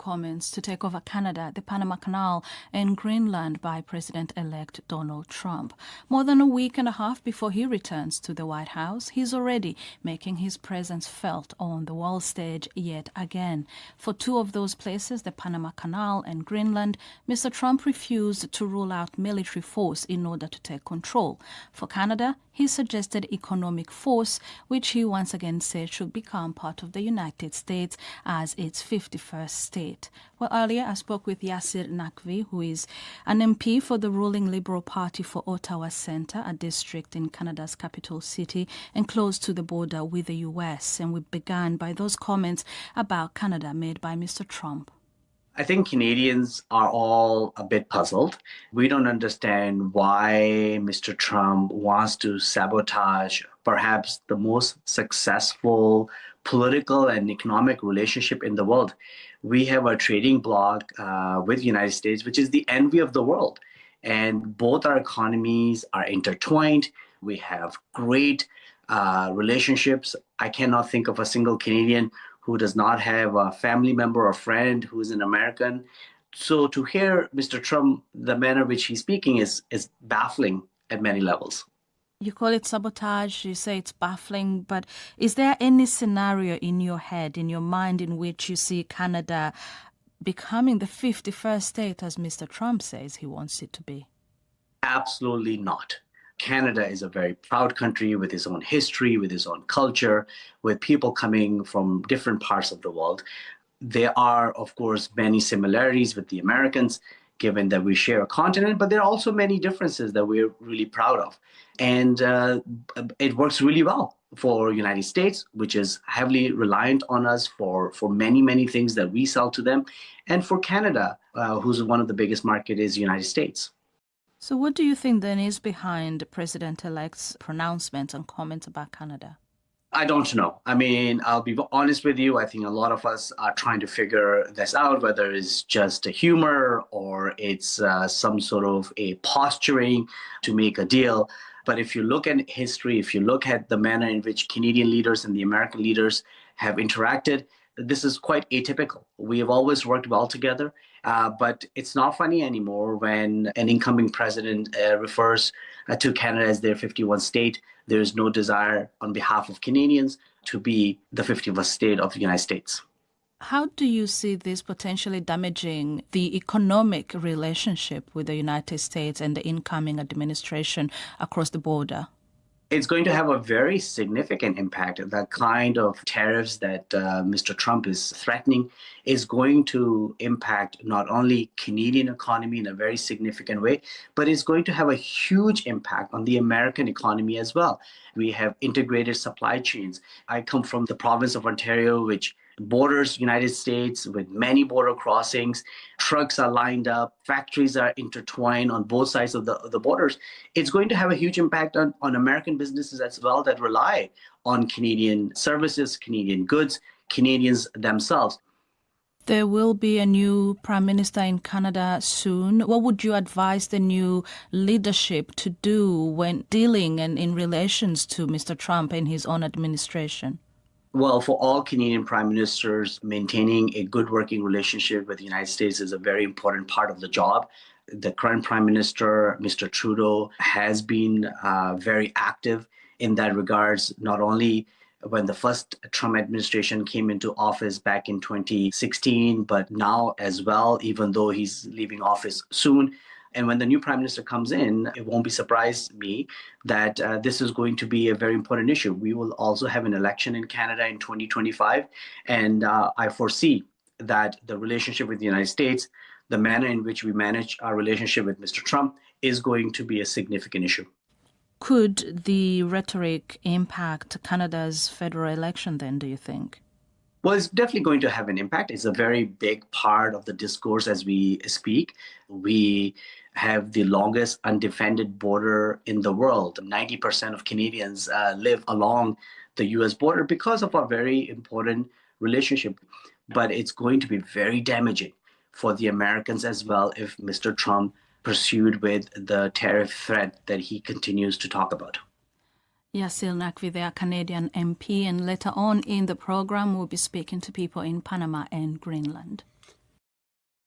comments to take over Canada, the Panama Canal, and Greenland by President-elect Donald Trump. More than a week and a half before he returns to the White House, he's already making his presence felt on the world stage yet again. For two of those places, the Panama Canal and Greenland, Mr. Trump refused to rule out military force in order to take control. For Canada, he suggested economic force, which he once again said should become part of the United States as its 51st state. Well, earlier I spoke with Yasir Naqvi, who is an MP for the ruling Liberal Party for Ottawa Centre, a district in Canada's capital city and close to the border with the US. And we began by those comments about Canada made by Mr. Trump. I think Canadians are all a bit puzzled. We don't understand why Mr. Trump wants to sabotage perhaps the most successful political and economic relationship in the world. We have a trading bloc with the United States, which is the envy of the world. And both our economies are intertwined. We have great relationships. I cannot think of a single Canadian who does not have a family member or friend who is an American. So to hear Mr. Trump, the manner which he's speaking is baffling at many levels. You call it sabotage, you say it's baffling, but is there any scenario in your head, in your mind, in which you see Canada becoming the 51st state, as Mr. Trump says he wants it to be? Absolutely not. Canada is a very proud country with its own history, with its own culture, with people coming from different parts of the world. There are, of course, many similarities with the Americans, given that we share a continent, but there are also many differences that we're really proud of. And it works really well for the United States, which is heavily reliant on us for many, many things that we sell to them, and for Canada, who's one of the biggest markets, is the United States. So what do you think then is behind the President-elect's pronouncements and comments about Canada? I don't know. I mean, I'll be honest with you. I think a lot of us are trying to figure this out, whether it's just a humor or it's some sort of a posturing to make a deal. But if you look at history, if you look at the manner in which Canadian leaders and the American leaders have interacted, this is quite atypical. We have always worked well together, but it's not funny anymore when an incoming president refers to Canada as their 51st state. There is no desire on behalf of Canadians to be the 51st state of the United States. How do you see this potentially damaging the economic relationship with the United States and the incoming administration across the border? It's going to have a very significant impact. The kind of tariffs that Mr. Trump is threatening is going to impact not only Canadian economy in a very significant way, but it's going to have a huge impact on the American economy as well. We have integrated supply chains. I come from the province of Ontario, which borders United States with many border crossings. Trucks are lined up, factories are intertwined on both sides of the borders. It's going to have a huge impact on American businesses as well that rely on Canadian services, Canadian goods, Canadians themselves. There will be a new Prime Minister in Canada soon. What would you advise the new leadership to do when dealing and in relations to Mr. Trump and his own administration? Well, for all Canadian prime ministers, maintaining a good working relationship with the United States is a very important part of the job. The current prime minister, Mr. Trudeau, has been very active in that regards, not only when the first Trump administration came into office back in 2016, but now as well, even though he's leaving office soon. And when the new prime minister comes in, it won't be surprised me that this is going to be a very important issue. We will also have an election in Canada in 2025. And I foresee that the relationship with the United States, the manner in which we manage our relationship with Mr. Trump, is going to be a significant issue. Could the rhetoric impact Canada's federal election then, do you think? Well, it's definitely going to have an impact. It's a very big part of the discourse as we speak. We have the longest undefended border in the world. 90% of Canadians live along the US border because of our very important relationship. But it's going to be very damaging for the Americans as well if Mr. Trump pursued with the tariff threat that he continues to talk about. Yasir Naqvi, they are Canadian MP, and later on in the program we'll be speaking to people in Panama and Greenland.